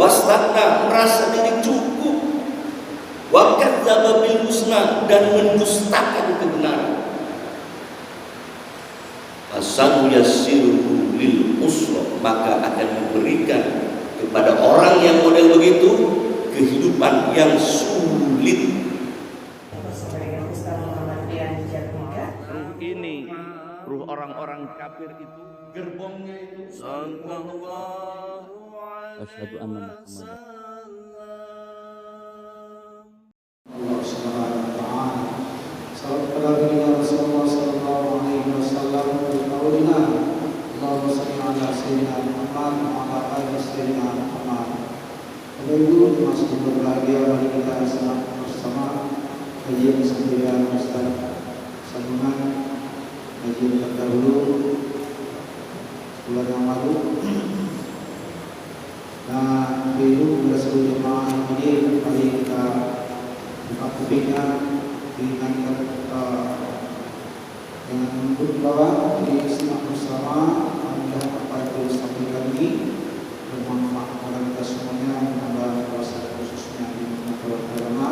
wastagna, merasa diri cukup, wa kadzdzaba bil husna, dan mendustakan kebenaran. Fasanu yassiruhu lil usra, maka akan diberikan kepada orang yang model begitu kehidupan yang sulit. Ini ruh orang-orang kafir itu, gerbongnya itu sallallahu asyhadu anna Muhammadan. Allah Subhanahu wa taala. Salam kepada Rasulullah sallallahu alaihi wasallam qaulina Allahumma shalli ala sayyidina Muhammad wa ala ali sayyidina Muhammad. Bapak Ibu masih berbahagia mari kita bersama kajian sembilan Ustaz sambungan kajian terdahulu bulan yang lalu. Nah, itu pada seluruh jemaah ini kali kita buka kupingnya, diingatkan dengan menyebut bahwa di simak bersama anda apa itu sampaikan ini bermanfaat kepada kita semuanya, menambah kuasa khususnya di masalah agama.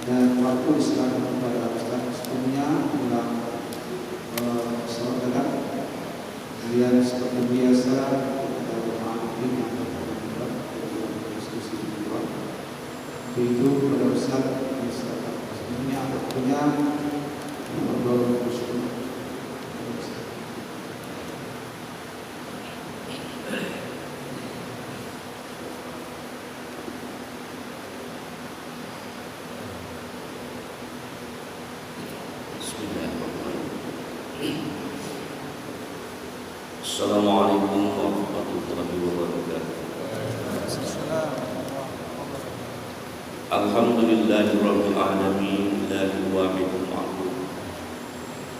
Dan waktu diserahkan kepada Ustaz sebelumnya dalam salat dekat. Kemudian seperti biasa kita bermaafin yang diskusi kedua. Itu pada Ustaz sebelumnya waktunya berdoa bersyukur. Assalamualaikum warahmatullahi wabarakatuh. Alhamdulillahirabbil alamin, illahil wahidil ma'bud.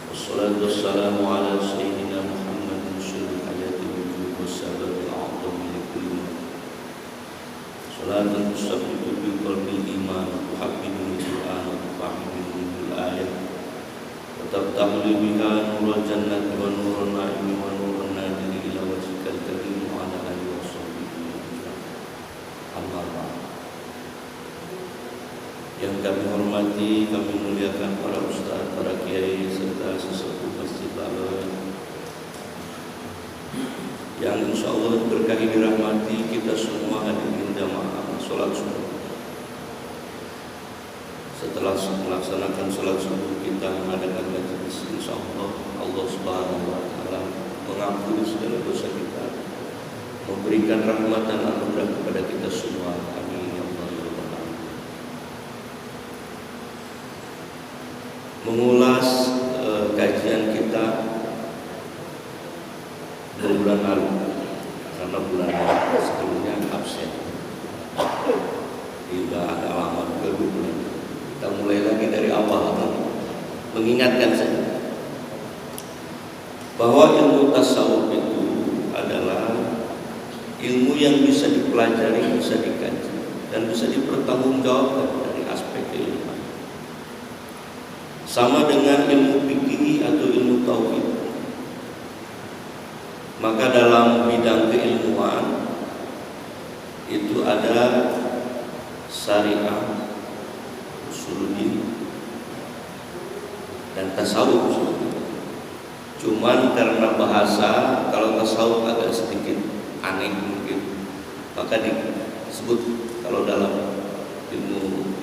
Wassalatu wassalamu ala sayyidina Muhammadin syirril hayati wujud wassababil a'zami likulli. Salatan tusabbitu bi qalbil iman, tuhabbibul Qur'an, tufahimmul ayat. Tabtahu li biha nurul jannati wa nurun na'imi wa nurun nadiri ila wajhikal karim wa ala alihi wa sahbihi. Amma ba'd. Yang kami hormati, kami muliakan para ustaz, para kiai serta sesepuh Masjid Baloi yang insyaallah berkahi dirahmati kita semua hadirin jamaah salat subuh. Setelah melaksanakan salat subuh kita mengadakan majelis, insyaallah Allah Subhanahu wa taala mengampuni segala dosa kita, memberikan rahmat dan anugerah kepada kita semua. Amin ya Allah ya rabbal alamin. Mengulas kajian kita bulan lalu karena bulan sebelumnya absen, tidak ada alamat ke bulan. Kita mulai lagi dari awal, mengingatkan saja bahwa ilmu tasawuf itu adalah ilmu yang bisa dipelajari, bisa dikaji, dan bisa dipertanggungjawabkan dari aspek keilmuan. Sama dengan ilmu fikih atau ilmu tauhid. Maka dalam bidang keilmuan itu ada syariah, usuluddin, dan tasawuf. Cuman karena bahasa, kalau tasawuf agak sedikit aneh mungkin, maka disebut kalau dalam ilmu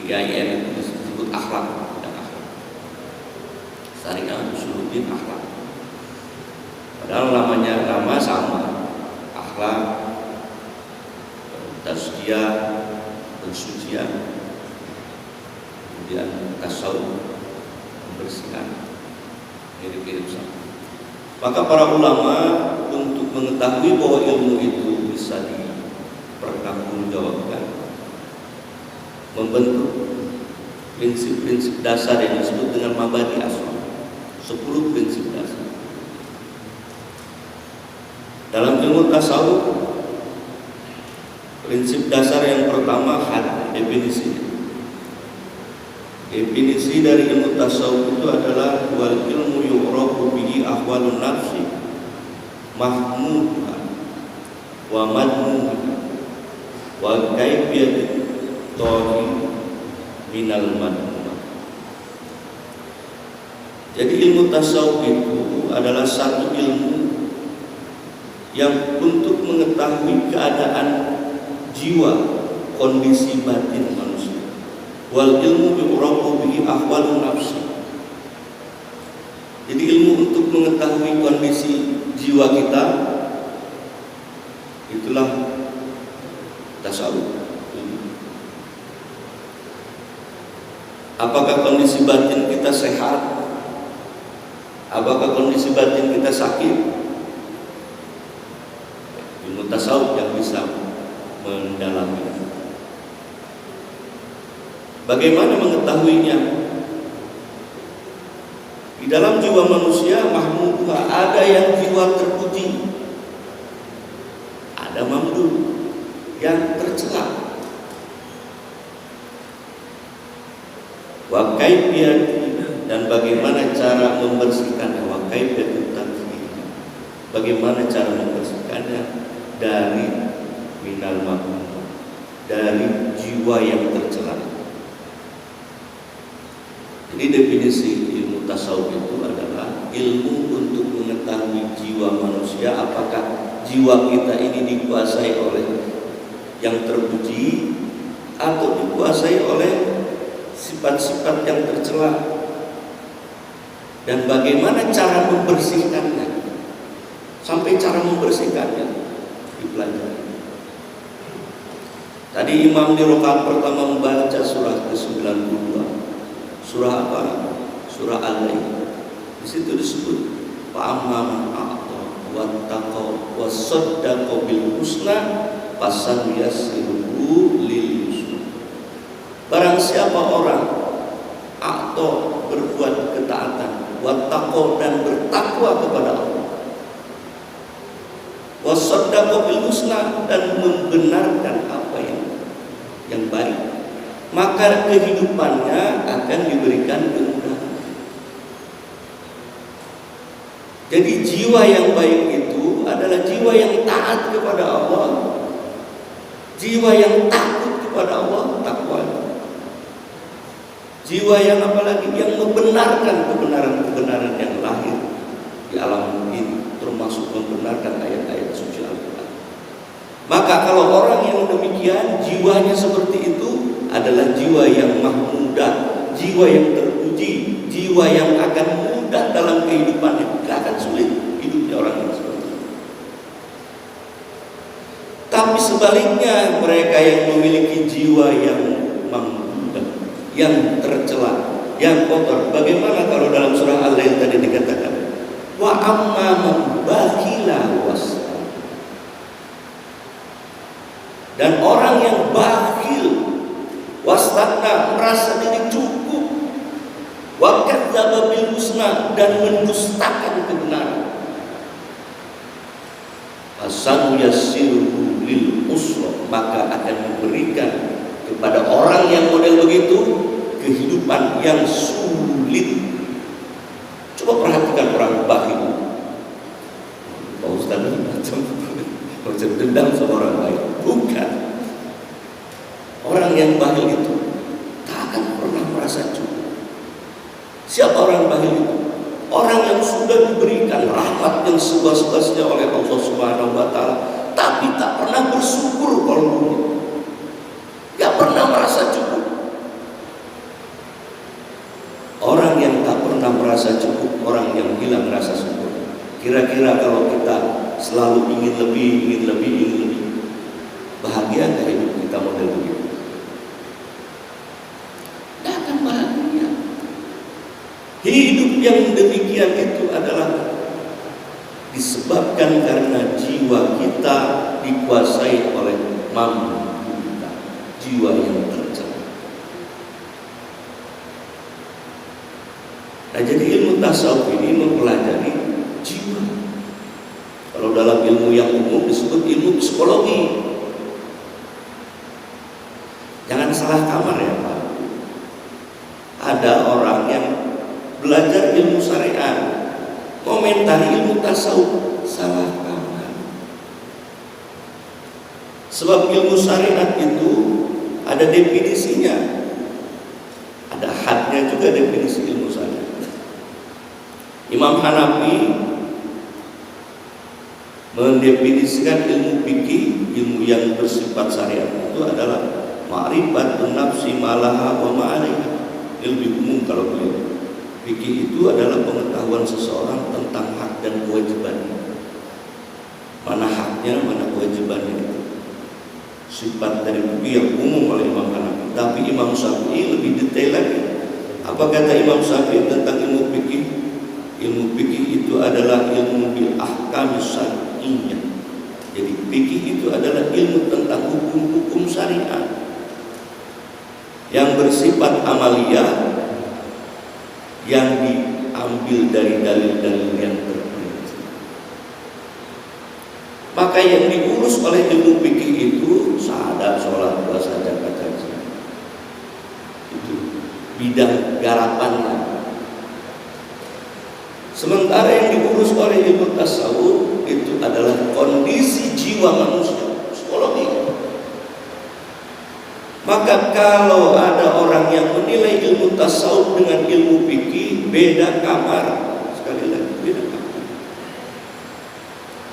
IAIN itu disebut akhlak dan akhlak. Syariah, usuluddin, akhlak. Padahal namanya nama sama, akhlak, tazkiyah, pensucian, kemudian tasawuf, membersihkan, mirip-mirip sama. Maka para ulama untuk mengetahui bahwa ilmu itu bisa dipertanggungjawabkan, membentuk prinsip-prinsip dasar yang disebut dengan mabadi asal, 10 prinsip dasar. Dalam ilmu tasawuf, prinsip dasar yang pertama had, definisi. Definisi dari ilmu tasawuf itu adalah wal ilmu yu'rafu bihi ahwalun nafsi mahmuha wa madmuha wa kaifiyat tohi minal madhumah. Jadi ilmu tasawuf itu adalah satu ilmu yang untuk mengetahui keadaan jiwa, kondisi batin manusia. Wal ilmu bi'urafu bihi ahwalun nafsi. Jadi ilmu untuk mengetahui kondisi jiwa kita, itulah tasawuf. Apakah kondisi batin kita sehat? Apakah kondisi batin kita sakit? Ilmu tasawuf yang bisa mendalami. Bagaimana mengetahuinya? Di dalam jiwa manusia mahmudha, ada yang jiwa terpuji, ada mamduh yang tercela. Wa kaifiyat, dan bagaimana cara membersihkannya. Wa kaifiyat tadhhir, bagaimana cara membersihkannya dari minal mahmudha, dari jiwa yang tercela. Jadi definisi ilmu tasawuf itu adalah ilmu untuk mengetahui jiwa manusia, apakah jiwa kita ini dikuasai oleh yang terpuji atau dikuasai oleh sifat-sifat yang tercela, dan bagaimana cara membersihkannya. Sampai cara membersihkannya dipelajari. Tadi imam di rakaat pertama membaca surah ke-92. Surah apa? Surah Al-Lail. Di situ disebut fa'amma man a'ta wattaqa wasaddaqa bil husna fasanuyassiruhu lil yusra. Barang siapa orang a'ta, berbuat ketaatan, wattaqa, dan bertakwa kepada Allah, wasaddaqa bil husna, dan membenarkan apa yang baik, maka kehidupannya akan diberikan kemudahan. Jadi jiwa yang baik itu adalah jiwa yang taat kepada Allah, jiwa yang takut kepada Allah, takwa. Jiwa yang apalagi yang membenarkan kebenaran-kebenaran yang lahir di alam ini, termasuk membenarkan ayat-ayat suci Al-Quran. Maka kalau orang yang demikian jiwanya seperti itu adalah jiwa yang mahmudah, jiwa yang terpuji, jiwa yang akan mudah dalam kehidupannya. Tidak akan sulit hidupnya orang yang seperti itu. Tapi sebaliknya, mereka yang memiliki jiwa yang mahmudah, yang tercela, yang kotor, bagaimana kalau dalam surah Al-Lail tadi dikatakan wa amma man bakhila was, dan orang yang bakhil, wastagna, merasa diri cukup, wa kadzdzaba bil husna, dan mendustakan kebenaran, fasanuyassiruhu lil usra, maka akan memberikan kepada orang yang model begitu kehidupan yang sulit. Coba perhatikan orang bakhil. Pak Ustaz macam dendam sama orang baik. Bukan. Orang yang bakhil itu tak akan pernah merasa cukup. Siapa orang bakhil itu? Orang yang sudah diberikan rahmat yang seluas-luasnya oleh Allah Subhanahu wa Ta'ala, tapi tak pernah bersyukur kalbunya, tak pernah merasa cukup. Orang yang tak pernah merasa cukup, orang yang hilang rasa syukur. Kira-kira kalau kita selalu ingin lebih, bahagia gak hidup kita model begitu? Tidak akan bahagia. Hidup yang demikian itu adalah disebabkan karena jiwa kita dikuasai oleh mamduh, jiwa yang tercela. Nah, jadi ilmu tasawuf ini mempelajari jiwa. Kalau dalam ilmu yang umum disebut ilmu psikologi. Jangan salah kamar ya Pak. Ada orang yang belajar ilmu syariat, komentari ilmu tasawuf, salah kamar. Sebab ilmu syariat itu ada definisinya, ada hadnya juga definisi ilmu syariat. Imam Hanafi mendefinisikan ilmu fikih, ilmu yang bersifat syariat itu adalah ma'rifatun nafsi malaha wa ma'alaiha. Lebih umum kalau beliau. Fikih itu adalah pengetahuan seseorang tentang hak dan kewajibannya. Mana haknya, mana kewajibannya itu. Sifat dari fikih yang umum oleh Imam Hanafi. Tapi Imam Syafi'i lebih detail lagi. Apa kata Imam Syafi'i tentang ilmu fikih? Ilmu fikih itu adalah ilmu bil ahkam syar'iyyah. Jadi fikih itu adalah ilmu tentang hukum-hukum syariat yang bersifat amaliyah, yang diambil dari dalil-dalil yang terperinci. Maka yang diurus oleh ilmu fikih itu syahadat, sholat, puasa, zakat, haji. Itu bidang garapannya. Sementara yang diurus oleh ilmu tasawuf itu adalah kondisi jiwa manusia, psikologi. Maka kalau ada orang yang menilai ilmu tasawuf dengan ilmu fikih beda kamar, sekali lagi beda kamar.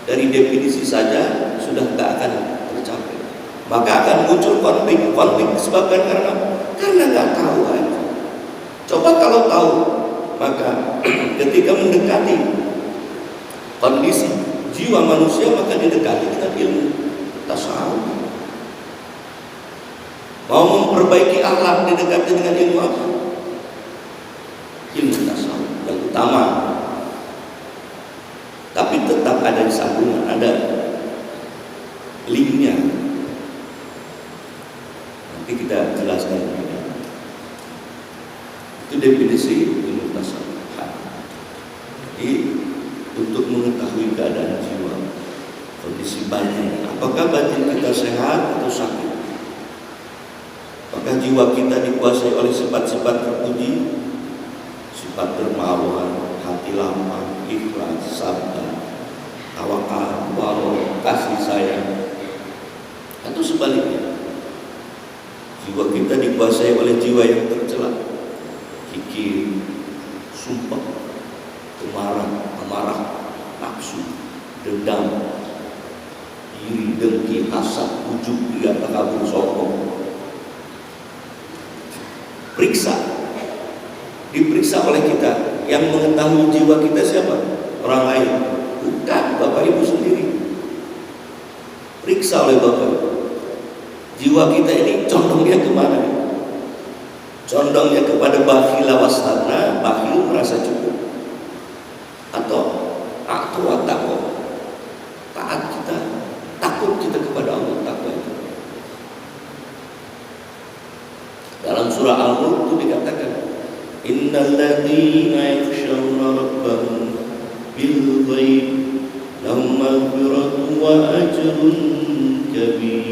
Dari definisi saja sudah tidak akan tercapai. Maka akan muncul konflik disebabkan karena nggak tahu aja. Coba kalau tahu, maka ketika mendekati kondisi jiwa manusia maka didekati dengan ilmu tasawuf. Mau memperbaiki akhlak didekati dengan ilmu apa? Ilmu tasawuf yang utama. Tapi tetap ada sambungan, ada linknya. Nanti kita jelaskan. Itu definisi ilmu tasawuf. Jadi untuk mengetahui keadaan jiwa, kondisi batin, apakah batin kita sehat atau sakit? Apakah jiwa kita dikuasai oleh sifat-sifat terpuji, sifat dermawan, hati lapang, ikhlas, sabar, tawakal, waro, kasih sayang, atau sebaliknya? Jiwa kita dikuasai oleh jiwa yang tercela, kikir, sumpah, amarah, nafsu, dendam, iri, dengki, hasad, ujub, riya, takabur, sombong. Diperiksa oleh kita. Yang mengetahui jiwa kita siapa? Orang lain? Bukan, Bapak Ibu sendiri. Periksa oleh Bapak Ibu. Jiwa kita ini condongnya kemana? Condongnya kepada bakhil wastana, bakhil merasa cukup, atau takwa, taat kita, takut kita kepada Allah, takwa itu. Dalam surah Al-Mulk itu dikatakan, innal ladzina yakhshawna rabbahum bil ghaib lahum maghfiratun wa ajrun kabir.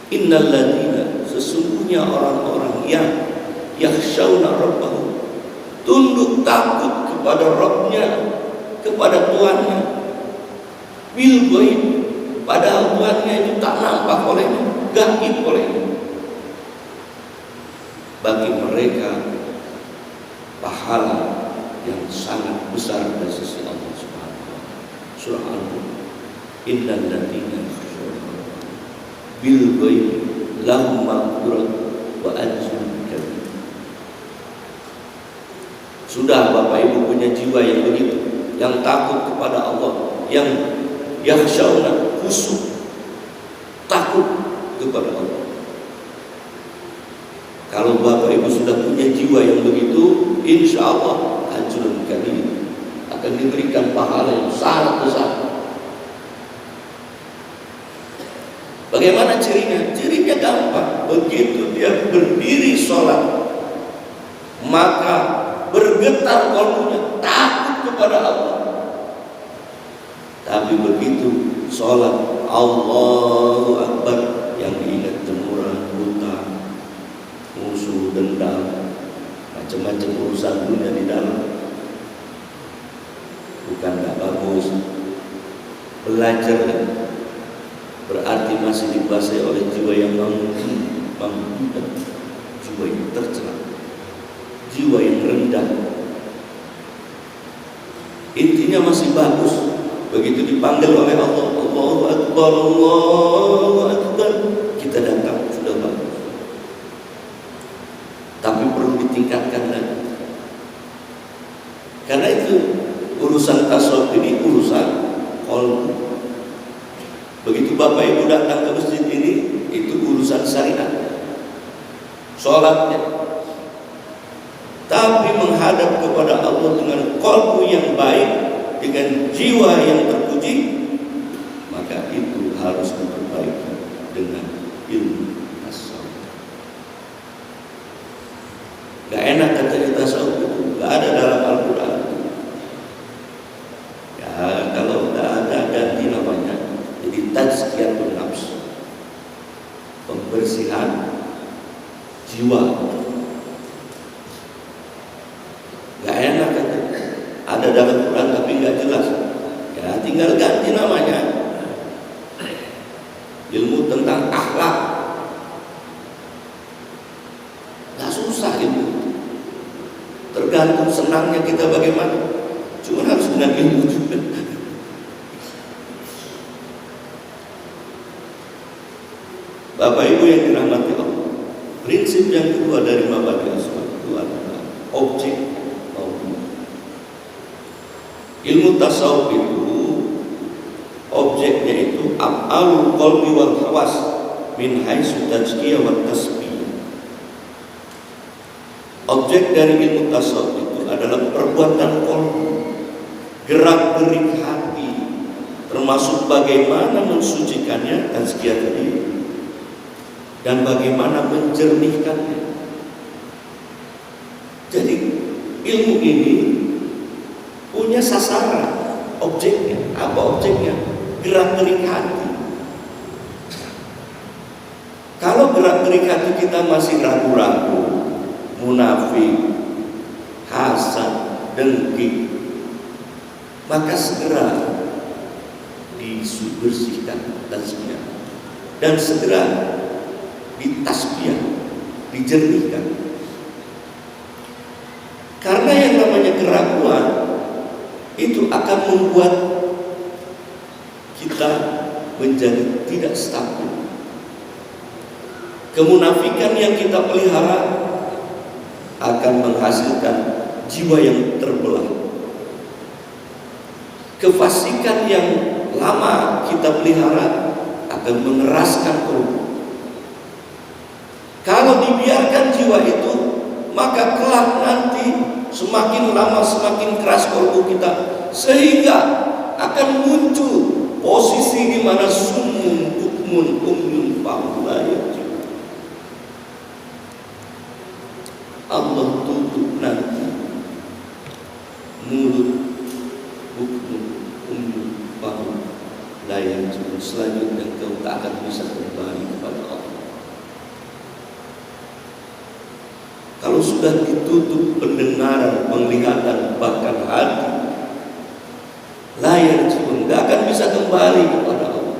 Innal ladzina, sesungguhnya orang-orang yang yakhshawna rabbahum, tunduk takut kepada Rabbnya, kepada Tuhannya, bil ghaib, padahal Tuhannya itu tak nampak olehnya, gaib olehnya. Bagi mereka pahala yang sangat besar dari sisi Allah Subhanahu wa taala. Surah Al-Mulk. Innal ladzina yakhshawna bil ghaib lahum maghfiratun wa ajrun kabir. Sudah Bapak Ibu punya jiwa yang begitu, yang takut kepada Allah, yang yakhshawna, khusyuk, takut kepada Allah. Kalau Bapak Ibu sudah punya jiwa yang begitu, insya Allah ajrun kabir, akan diberikan pahala yang sangat besar. Bagaimana cirinya? Cirinya gampang. Begitu dia berdiri sholat, maka bergetar kalbunya, takut kepada Allah. Tapi begitu sholat, Allahu Akbar, yang diingat jemuran, hutang, musuh, dendam, macam-macam urusan dunia di dalam. Bukan gak bagus. Belajar berarti hati masih dikuasai oleh jiwa yang jiwa yang tercela, jiwa yang rendah. Intinya masih bagus. Begitu dipanggil oleh Allah, Allahu Akbar, Allahu Akbar, kita datang, sudah bagus. Tapi perlu ditingkatkan lagi. Karena itu urusan tasawuf ini urusan qalbu. Begitu Bapak Ibu datang ke masjid ini, itu urusan syariat, sholatnya. Tapi menghadap kepada Allah dengan qalbu yang baik, dengan jiwa yang terpuji, maka itu harus diperbaiki dengan ilmu tasawuf. Gak enak katanya tasawuf itu, gak ada dalam Al-Quran. Ya kalau gak ada ganti namanya, jadi tazkiyatun nafs, pembersihan jiwa. Gak enak katanya, ada dalam Quran tapi gak jelas. Ya tinggal ganti namanya, ilmu tentang akhlak. Gak susah ilmu, tergantung senangnya kita bagaimana. Cuma harus dengan ilmu juga. Bapak Ibu yang dirahmati Allah, prinsip yang kedua dari mabadi asma itu adalah objek. Ilmu tasawuf itu objeknya itu af'alul qalbi wal hawas min haitsu tazkiyah wa tasbih. Objek dari ilmu tasawuf itu adalah perbuatan qalbi, gerak-gerik hati, termasuk bagaimana mensucikannya, tazkiyah tadi, dan bagaimana menjernihkannya. Jadi ilmu ini punya sasaran, objeknya. Apa objeknya? Gerak-gerik hati. Kalau gerak-gerik hati kita masih ragu-ragu, munafik, hasad, dengki, maka segera dibersihkan tasbih dan segera ditasbih, dijernihkan. Karena yang namanya keraguan itu akan membuat kita menjadi tidak stabil. Kemunafikan yang kita pelihara akan menghasilkan jiwa yang terbelah. Kefasikan yang lama kita pelihara akan mengeraskan qalbu. Kalau dibiarkan jiwa itu, maka kelak nanti semakin lama semakin keras qalbu kita, sehingga akan muncul posisi di mana summun bukmun umyun fahum la yarji'un. Allah tutup nanti mulut bukmun umyun fahum la yarji'un. Selanjutnya engkau tak akan bisa kembali kepada Allah. Kalau sudah ditutup pendengaran, penglihatan, bahkan hati, layar pun gak akan bisa kembali kepada Allah.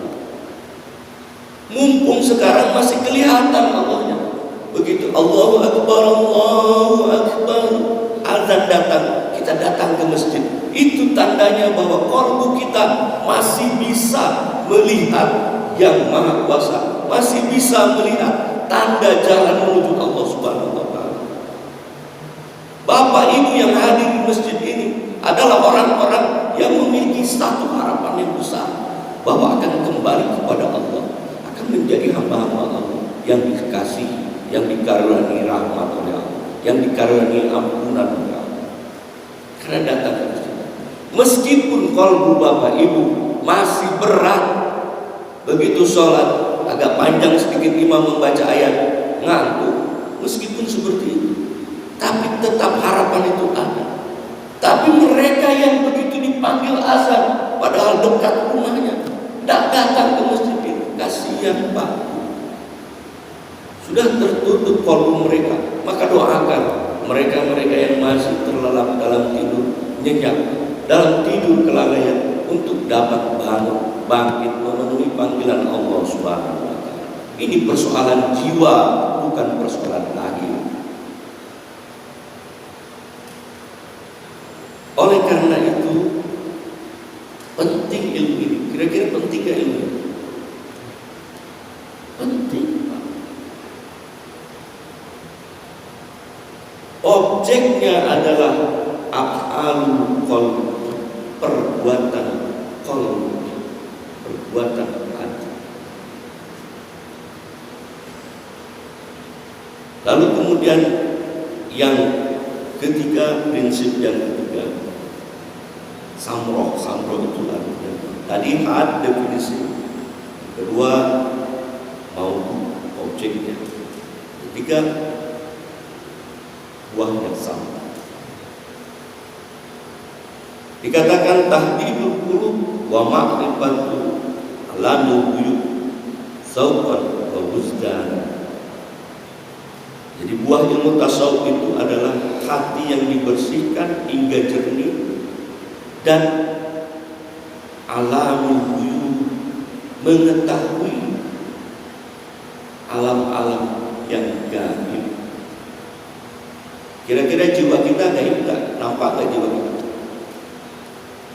Mumpung sekarang masih kelihatan Allahnya. Begitu Allahu Akbar, Allahu Akbar, azan datang, kita datang ke masjid. Itu tandanya bahwa qalbu kita masih bisa melihat Yang Maha Kuasa, masih bisa melihat tanda jalan menuju Allah Subhanahu wa Ta'ala. Bapak Ibu yang hadir di masjid ini adalah orang-orang yang memiliki satu harapan yang besar, bahwa akan kembali kepada Allah, akan menjadi hamba-hamba Allah yang dikasihi, yang dikaruniai rahmat oleh Allah, yang dikaruniai ampunan oleh Allah. Karena datang ke masjid, meskipun qalbu Bapak Ibu masih berat, begitu sholat agak panjang sedikit, imam membaca ayat ngantuk, meskipun seperti itu, tapi tetap harapan itu ada. Tapi mereka yang begitu dipanggil azan, padahal dekat rumahnya, tidak datang ke masjid ini, kasihan Pak. Sudah tertutup qalbu mereka. Maka doakan mereka-mereka yang masih terlelap dalam tidur nyenyak, dalam tidur kelalaian, untuk dapat bangun, bangkit, memenuhi panggilan Allah Subhanahu Ini persoalan jiwa, bukan persoalan lahir. Oleh karena itu penting ilmu ini. Kira-kira penting gak ilmu ini? Penting. Objeknya adalah af'alul qalbi, perbuatan qalbi, perbuatan hati. Lalu kemudian yang ketiga, prinsip yang ketiga, samroh itu artinya. Tadi had definisi, kedua mau objeknya, ketiga buahnya sama. Dikatakan tahdidul qulub wa ma'rifatu alamul ghuyub sauqan wa wujdan. Jadi buah ilmu tasawuf itu adalah hati yang dibersihkan hingga jernih dan alamul ghuyub, mengetahui alam-alam yang gaib. Kira-kira jiwa kita gaib enggak? Nampak enggak jiwa kita?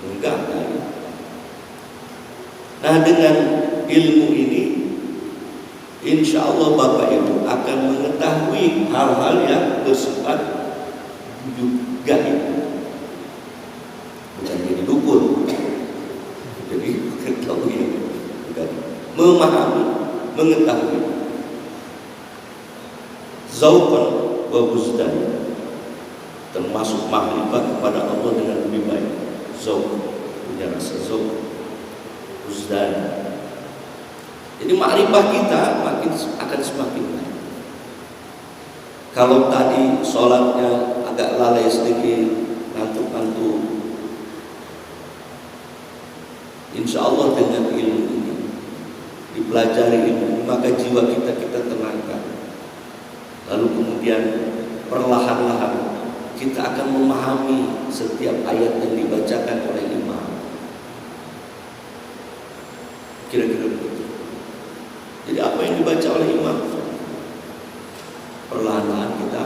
Enggak gaib. Nah, dengan ilmu ini insya Allah Bapak Ibu akan mengetahui hal-hal yang bersifat gaib. Bukan jadi dukun, jadi ketahui, bukan. Memahami, mengetahui. Zauqan wa wujdan, termasuk makrifat kepada Allah dengan lebih baik. Zauq, punya rasa zauq, wujdan. Jadi makrifat kita akan semakin baik. Kalau tadi sholatnya agak lalai sedikit, ngantuk-ngantuk, insya Allah dengan ilmu ini, dipelajari ilmu, maka jiwa kita tenangkan. Lalu kemudian perlahan-lahan kita akan memahami setiap ayat yang dibacakan oleh imam. Kira-kira begitu. Jadi apa yang dibaca oleh imam, perlahan-lahan kita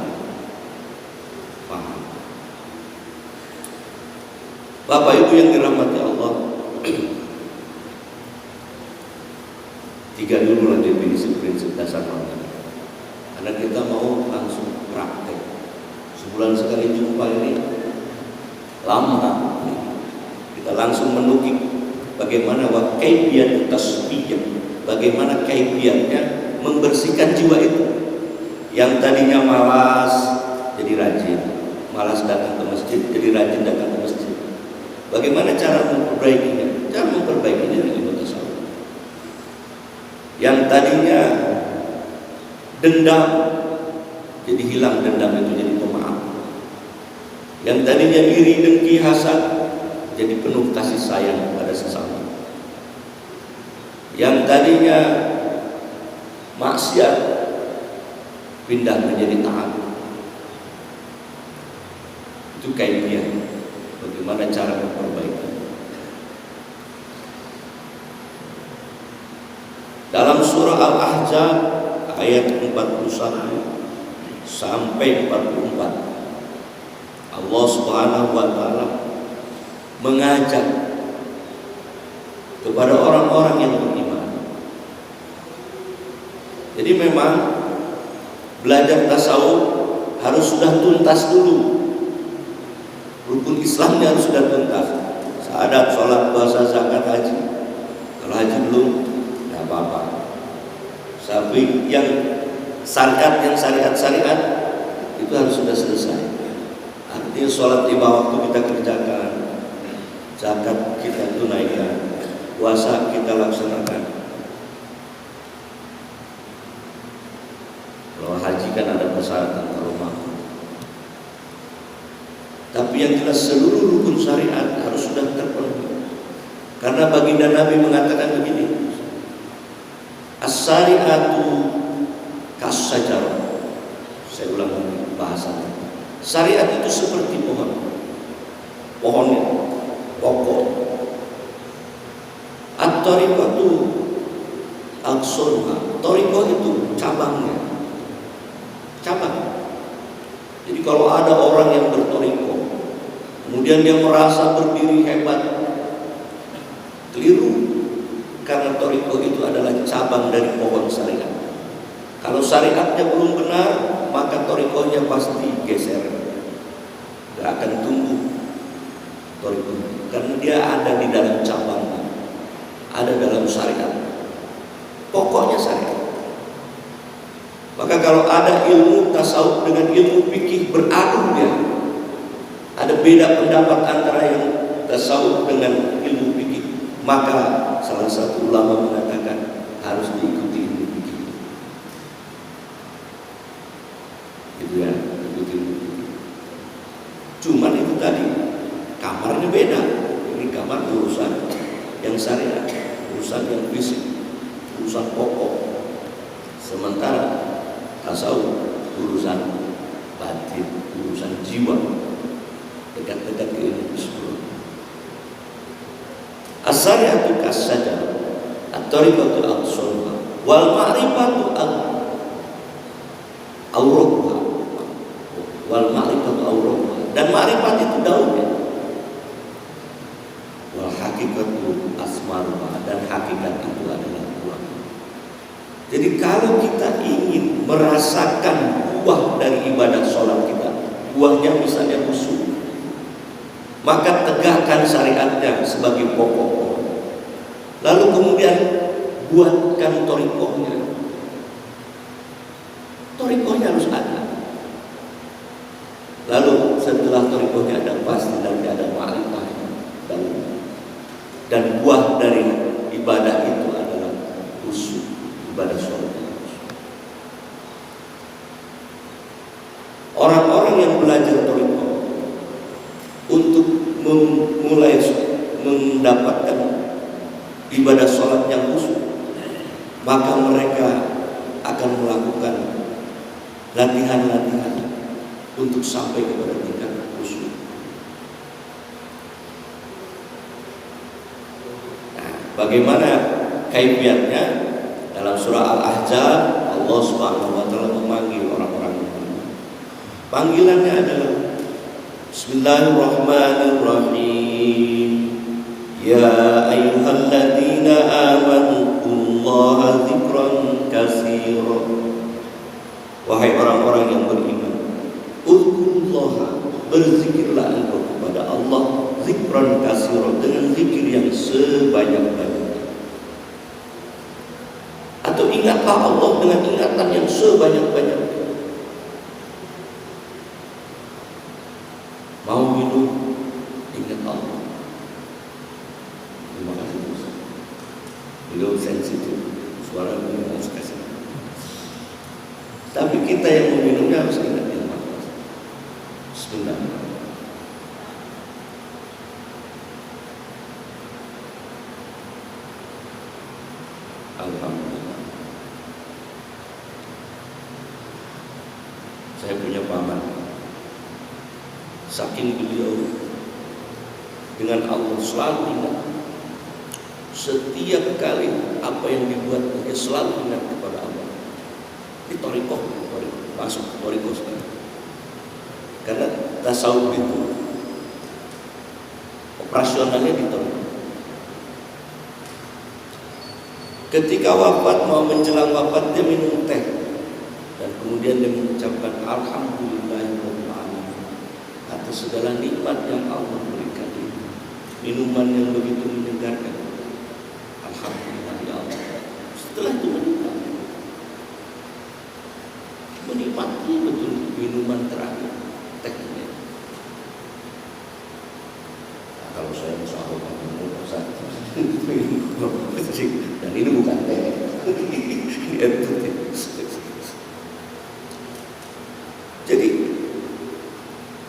paham. Bapak Ibu yang dirahmati Allah, tiga dulu lah definisi prinsip dasar manusia. Karena kita mau langsung praktek. Sebulan sekali jumpa ini lama. Kita langsung menukik bagaimana kaifiyat tasbih, bagaimana kaifiyatnya membersihkan jiwa itu. Yang tadinya malas jadi rajin, malas datang ke masjid jadi rajin datang ke masjid. Bagaimana cara memperbaikinya? Cara memperbaikinya dengan ilmu tasawuf. Yang tadinya dendam jadi hilang dendam itu, jadi pemaaf. Yang tadinya iri, dengki, hasad jadi penuh kasih sayang kepada sesama. Yang tadinya maksiat pindah menjadi taat. Itu kaifiyah, bagaimana cara memperbaiki. Dalam surah Al-Ahzab ayat 41 sampai 44, Allah Subhanahu wa taala mengajak kepada orang-orang yang beriman. Jadi memang belajar tasawuf harus sudah tuntas dulu. Rukun Islamnya harus sudah tuntas. Syahadat, sholat, puasa, zakat, haji. Kalau haji belum, tidak apa-apa. Tapi yang syariat itu harus sudah selesai. Artinya sholat 5 waktu kita kerjakan, zakat kita tunaikan, puasa kita laksanakan. Kalau haji kan ada persyaratan kalau mampu. Tapi yang jelas seluruh rukun syariat harus sudah terpenuhi. Karena baginda Nabi mengatakan begini, as-syari'atu kas-syajarah. Saya ulang lagi bahasanya. Syariat itu seperti pohon. Pohonnya pokok. At-tariqatu Aqsolha. Thariqah itu cabangnya. Cabang. Jadi kalau ada orang yang berthariqah, kemudian dia merasa berdiri hebat, keliru. Karena thariqah itu adalah cabang dari pohon syariat. Kalau syariatnya belum benar, maka thariqahnya pasti geser, gak akan tumbuh thariqah. Karena dia ada di dalam cabangnya, ada dalam syariat. Pokoknya syariat. Maka kalau ada ilmu tasawuf dengan ilmu fikih beradu dia, ada beda pendapat antara yang tasawuf dengan ilmu fikih, maka salah satu ulama mengatakan harus diikuti ilmu fikih. Gitu ya, ikuti ilmu fikih. Cuman itu tadi kamarnya beda. Ini kamar urusan yang syariat, urusan yang fisik, urusan pokok. Sementara tasawuf urusan batin, urusan jiwa, dekat-dekat ke ilmu psikologi. As-syari'atu kas-sajarah, at-thariqatu aqsolha, wal ma'rifatu awraqha, wal ma'rifatu awraqha. Dan ma'rifat itu daunnya. Wal hakikatu asmaruha, dan hakikat itu adalah buahnya. Jadi kalau kita ingin merasakan buah dari ibadah sholat kita, buahnya misalnya khusyuk, maka tegakkan syariatnya sebagai pokok. Lalu kemudian buatkan thariqahnya. Thariqahnya harus ada. Lalu setelah thariqahnya ada, pasti nanti ada ma'rifahnya. Dan buah dari ibadah itu adalah khusyuk. Ibadah sholat. Orang-orang yang belajar thariqah untuk memulai mendapatkan ibadah sholat yang khusyuk, maka mereka akan melakukan latihan-latihan untuk sampai kepada tingkat khusyuk. Nah, bagaimana kaifiatnya? Dalam surah Al-Ahzab, Allah Subhanahu wa taala memanggil orang-orang beriman. Panggilannya adalah Bismillahirrahmanirrahim. Ya ayyuhalladzina amanu qullaha dzikran katsira. Wahai orang-orang yang beriman, uzkurullaha, berzikirlah engkau kepada Allah, dzikran katsira, dengan zikir yang sebanyak-banyaknya. Atau ingatlah Allah dengan ingatan yang sebanyak-banyaknya. Mau minum, ingat Allah. Terima kasih Ustaz. Beliau sensitif, suara beliau harus kasih. Tapi kita yang meminumnya harus ingat yang Allah. Bismillah. Alhamdulillah. Saya punya paman, saking beliau dengan Allah selalu ingat. Setiap kali apa yang dibuat, dia selalu ingat kepada Allah. Di thariqah, masuk ke thariqah sekarang. Karena tasawuf itu operasionalnya di thariqah. Ketika wafat, mau menjelang wafat, dia minum teh. Dan kemudian dia mengucapkan Alhamdulillahirabbil alamin atas segala nikmat yang Allah berikan ini. Minuman yang begitu menyegarkan. Alhamdulillah ya Allah. Setelah itu menikmati betul minuman terakhir, tehnya. Nah, kalau saya misalnya minum satu, dan ini bukan teh, itu teh. Jadi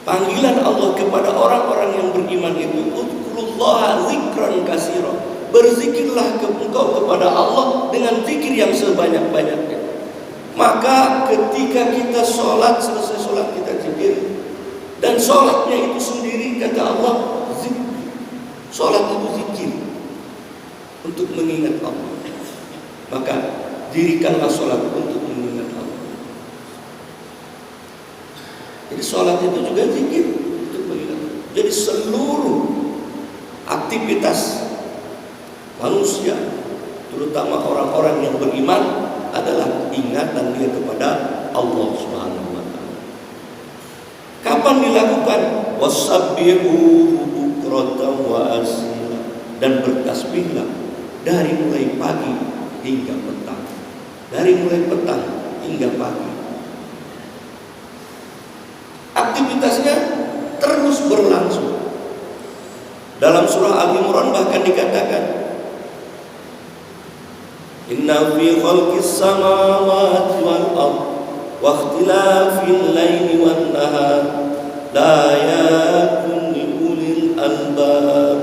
panggilan Allah kepada orang-orang yang beriman itu, uzkurullaha dzikran katsira. Berzikirlah engkau kepada Allah dengan zikir yang sebanyak-banyaknya. Maka ketika kita sholat, selesai sholat kita zikir. Dan sholatnya itu sendiri, kata Allah, zikir. Sholat itu zikir untuk mengingat Allah. Maka dirikanlah sholat untuk mengingat Allah. Jadi sholat itu juga zikir untuk mengingat Allah. Jadi seluruh aktivitas manusia, terutama orang-orang yang beriman, adalah ingatan dia kepada Allah Subhanahu wa taala. Kapan dilakukan? Wasabbihu bukratan wa asila, dan bertasbihlah dari mulai pagi hingga petang. Dari mulai petang hingga pagi. Aktivitasnya terus berlangsung. Dalam surah Al-Imran bahkan dikatakan, inna fi khalqis samawati wal ardh wa ikhtilafil laili wan nahar la ayatin li ulil albab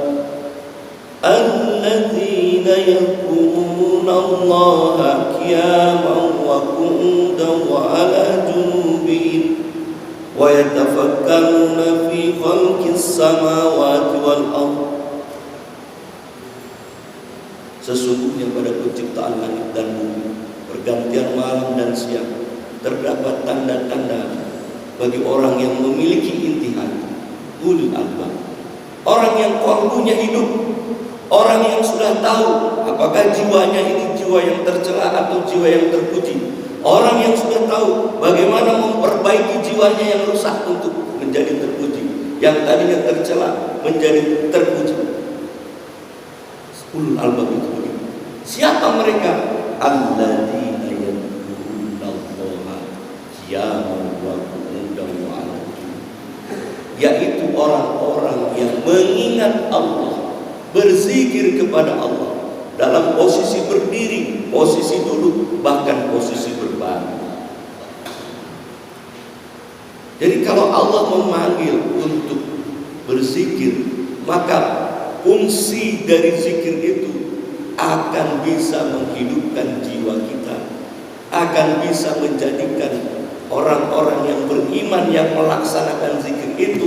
alladzina yadhkuruna Allaha qiyaman wa qu'udan wa 'ala junubihim wa yatafakkaruna fi khalqis samawati wal ardh. Sesungguhnya pada penciptaan langit dan bumi, pergantian malam dan siang, terdapat tanda-tanda bagi orang yang memiliki intihan, ulul albab, orang yang qalbunya hidup, orang yang sudah tahu apakah jiwanya ini jiwa yang tercela atau jiwa yang terpuji, orang yang sudah tahu bagaimana memperbaiki jiwanya yang rusak untuk menjadi terpuji, yang tadinya tercela menjadi terpuji. Ulul albab itu begitu. Siapa mereka? Alladzina yadhkuruna Allaha qiyaman wa qu'udan wa 'ala junubihim, yaitu orang-orang yang mengingat Allah, berzikir kepada Allah dalam posisi berdiri, posisi duduk, bahkan posisi berbaring. Jadi kalau Allah memanggil untuk berzikir, maka fungsi dari zikir itu akan bisa menghidupkan jiwa kita, akan bisa menjadikan orang-orang yang beriman yang melaksanakan zikir itu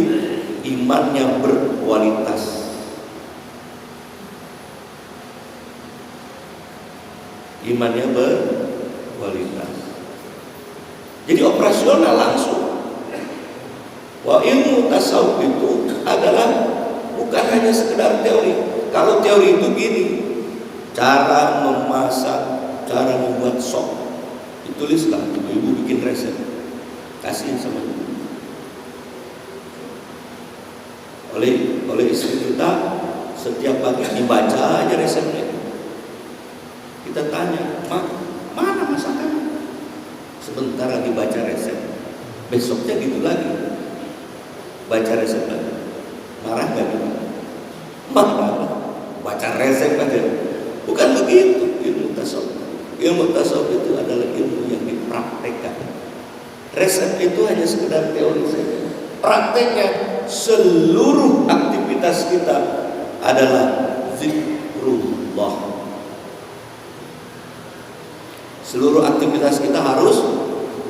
imannya berkualitas. Imannya berkualitas. Jadi operasional langsung. Wah, ilmu tasawuf itu adalah bukan hanya sekedar teori. Kalau teori itu gini, cara memasak, cara membuat sop, ditulislah, ibu bikin resep, kasihin sama ibu. Oleh istri kita, setiap pagi dibaca aja resepnya. Kita tanya, "Mak, mana masakannya?" Sebentar lagi baca resep, besoknya gitu lagi, baca resep lagi. Marah gak gitu? Marah, baca resep aja. Bukan begitu ilmu tasawuf. Ilmu tasawuf itu adalah ilmu yang dipraktekkan. Resep itu hanya sekedar teori saja. Prakteknya seluruh aktivitas kita adalah zikrullah. Seluruh aktivitas kita harus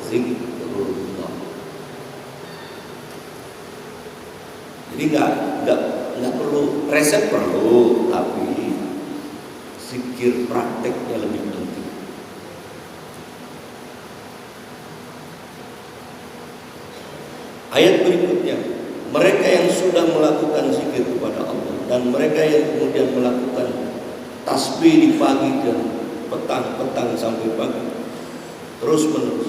zikrullah. Jadi nggak perlu resep, perlu, tapi zikir prakteknya lebih penting. Ayat berikutnya, mereka yang sudah melakukan zikir kepada Allah dan mereka yang kemudian melakukan tasbih di pagi dan petang sampai pagi, terus menerus,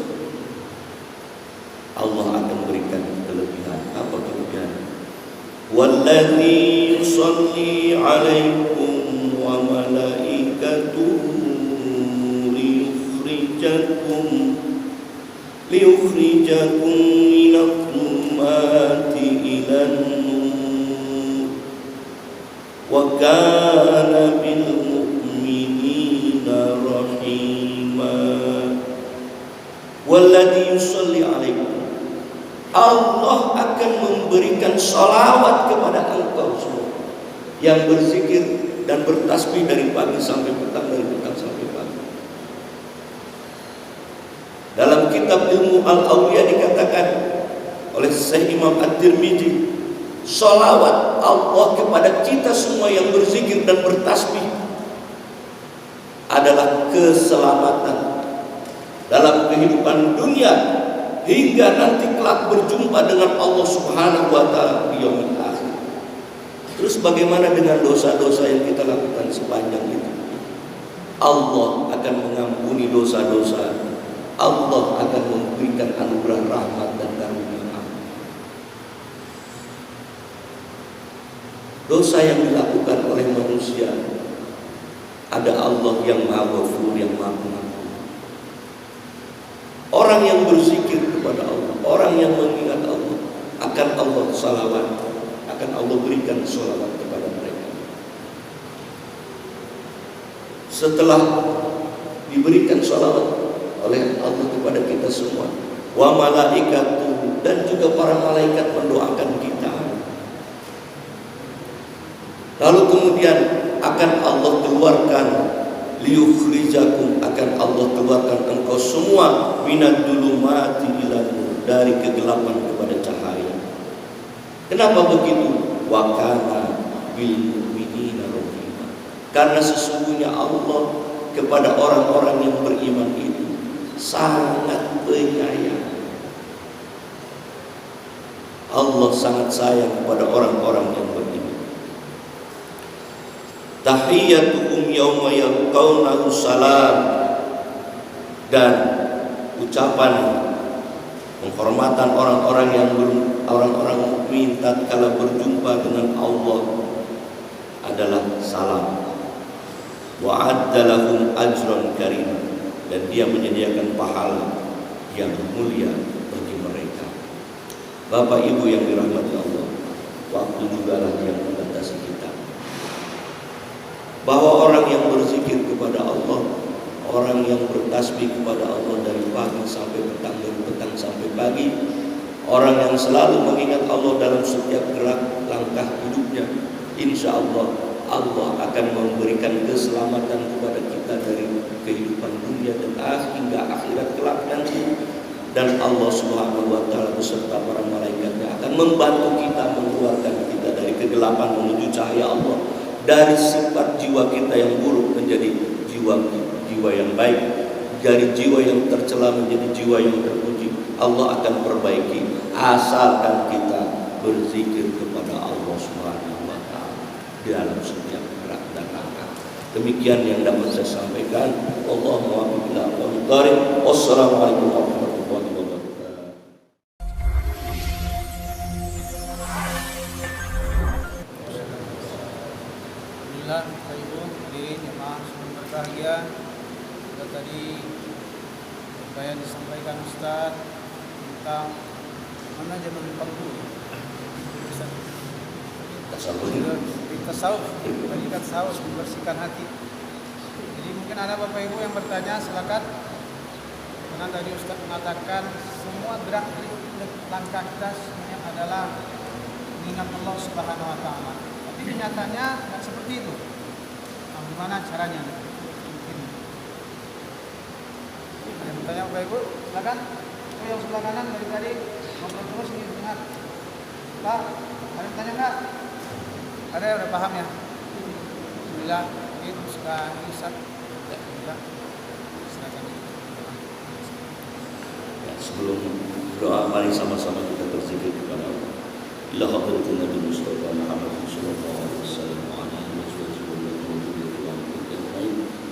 Allah akan berikan kelebihan. Apa kelebihan? Walladzi yusalli 'alaikum wa malaikatuhu liyukhrijakum minadh-dhulumati ilan nur wa kana bil mu'minina rahima. Walladzi yusalli 'alaikum, Allah akan memberikan salawat kepada engkau semua yang berzikir dan bertasbih dari pagi sampai petang, dari petang sampai pagi. Dalam kitab Ilmu Al-Awliya dikatakan oleh Syekh Imam At-Tirmidzi, salawat Allah kepada kita semua yang berzikir dan bertasbih adalah keselamatan dalam kehidupan dunia hingga nanti kelak berjumpa dengan Allah Subhanahu wa taala di yaumil akhir. Terus bagaimana dengan dosa-dosa yang kita lakukan sepanjang itu? Allah akan mengampuni dosa-dosa. Allah akan memberikan anugerah rahmat dan karunia. Dosa yang dilakukan oleh manusia, ada Allah yang Maha Ghafur, yang Maha Pengampun. Orang yang berzikir kepada Allah, orang yang mengingat Allah, akan Allah salawat, akan Allah berikan salawat kepada mereka. Setelah diberikan salawat oleh Allah kepada kita semua, wa malaikatu, dan juga para malaikat mendoakan kita. Lalu kemudian akan Allah keluarkan, liyukhrijakum, akan Allah keluarkan engkau semua minad dulumati ila nur, dari kegelapan kepada cahaya. Kenapa begitu? Wa kana bil mu'minina rahima, karena sesungguhnya Allah kepada orang-orang yang beriman itu sangat penyayang. Allah sangat sayang kepada orang-orang yang beriman. Tahiyyatuhum yauma yalqaunahu salam, dan ucapan penghormatan orang-orang mukmin tatkala berjumpa dengan Allah adalah salam. Wa adda lahum ajran karim, dan dia menyediakan pahala yang mulia bagi mereka. Bapak Ibu yang dirahmati Allah, waktu juga lah yang membatasi kita. Bahwa orang yang berzikir kepada Allah, orang yang bertasbih kepada Allah dari pagi sampai petang, dari petang sampai pagi, orang yang selalu mengingat Allah dalam setiap gerak langkah hidupnya, insya Allah Allah akan memberikan keselamatan kepada kita dari kehidupan dunia dan hingga akhirat kelak nanti. Dan Allah Subhanahu wa taala beserta para malaikatnya akan membantu kita, mengeluarkan kita dari kegelapan menuju cahaya Allah, dari sifat jiwa kita yang buruk menjadi jiwa yang baik, dari jiwa yang tercela menjadi jiwa yang terpuji. Allah akan perbaiki asalkan kita berzikir kepada Allah Subhanahu wa taala dalam setiap gerak dan langkah. Demikian yang dapat saya sampaikan. Wallahu a'lam. Wassalamualaikum warahmatullahi wabarakatuh. Alhamdulillah, Bapak Ibu, hadirin jemaah semua berbahagia. Sudah tadi apa yang disampaikan Ustaz tentang mana zaman bangku. Tasawuf, membersihkan hati. Jadi mungkin ada Bapak Ibu yang bertanya, silakan. Karena tadi Ustaz mengatakan semua gerak langkah kita semuanya adalah mengingat Allah Subhanahu wa taala. Tapi kenyataannya tidak seperti itu. Nah, gimana caranya? Mungkin. Ada yang bertanya Bapak Ibu, silakan. Oh, yang sebelah kanan dari tadi ngobrol terus ini dengar. Pak, ada yang tanya enggak? Ada yang udah paham ya? Alhamdulillah, itu sudah Ustaz. Ya, silakan. Ya, sebelum doa, mari sama-sama kita berzikir kepada Allah. Ila hadratin Nabi Mustafa Muhammad sallallahu alaihi wasallam wa ala alihi wa sahbihi.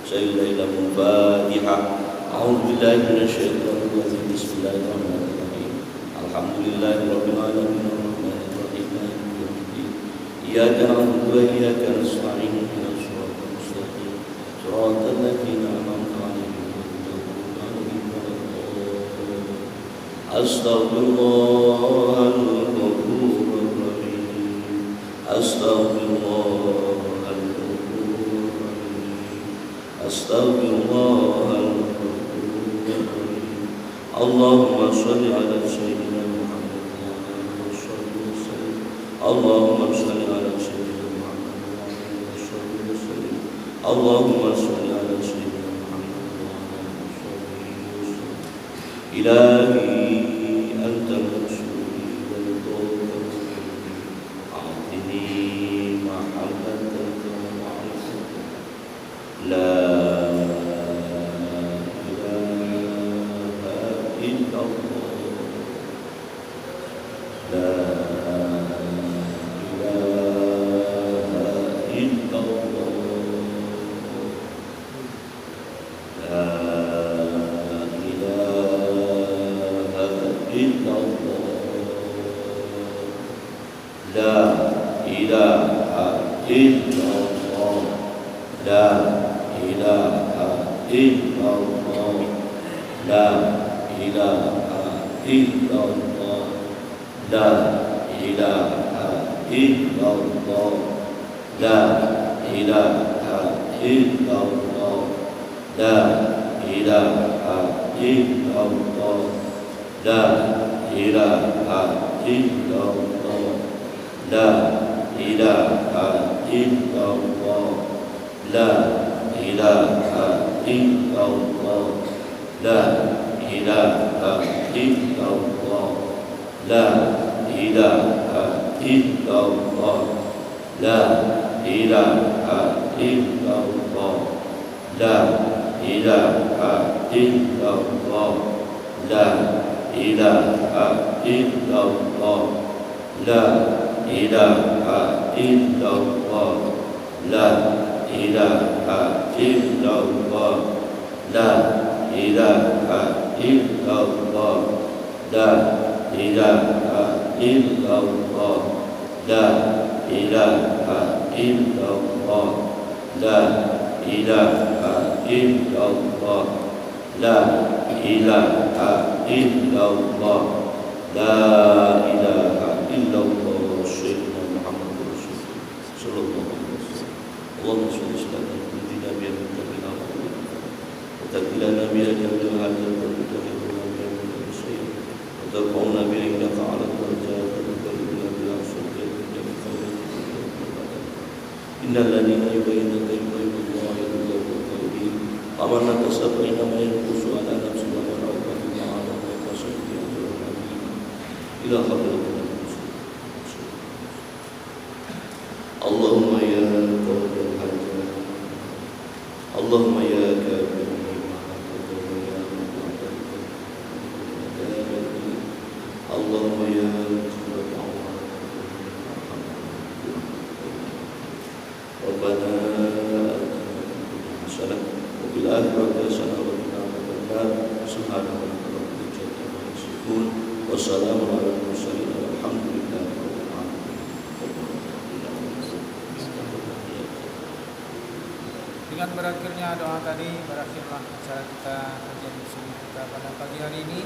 Sayyidina ila Fatihah. A'udzu billahi minasyaitonir rajim. Bismillahirrahmanirrahim. Alhamdulillahirabbil alamin. Iyyaka na'budu wa iyyaka nasta'in. Ihdinas siratal mustaqim. Shiratal ladzina an'amta 'alaihim ghairil maghdubi 'alaihim. Astaghfirullahal ghafurur rahim. Astaghfirullahal ghafurur rahim. Astaghfirullahal ghafurur rahim. Allahumma shalli 'ala sayyidina Muhammad wa ala alihi wasallam. Allahumma shalli 'ala sayyidina Muhammad wa ala alihi wasallam. Allahumma shalli 'ala sayyidina Muhammad wa ala alihi wasallam. Ilahi anta mansuri wal tawfiq a'tini mahabbatan wa 'afwa. La Dengan berakhirnya doa tadi, berakhirlah acara kita kajian sunnah kita pada pagi hari ini.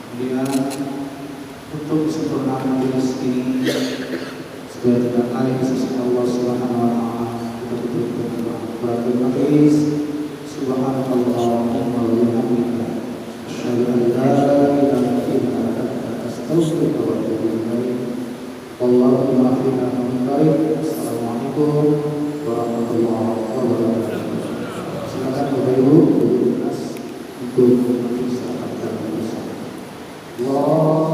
Kemudian untuk kesempurnaan majelis ini segala tiga kali di sisi Allah Subhanahu wa taala kita tutup dengan doa berakhir majelis. Subhanallahumma wa bihamdika asyhadu an la ilaha illa anta astaghfiruka wa atubu ilaik. Wallahu a'lam. Assalamualaikum warahmatullahi wabarakatuh. Silakan Bapak Ibu untuk mengisahkan bersama. Allah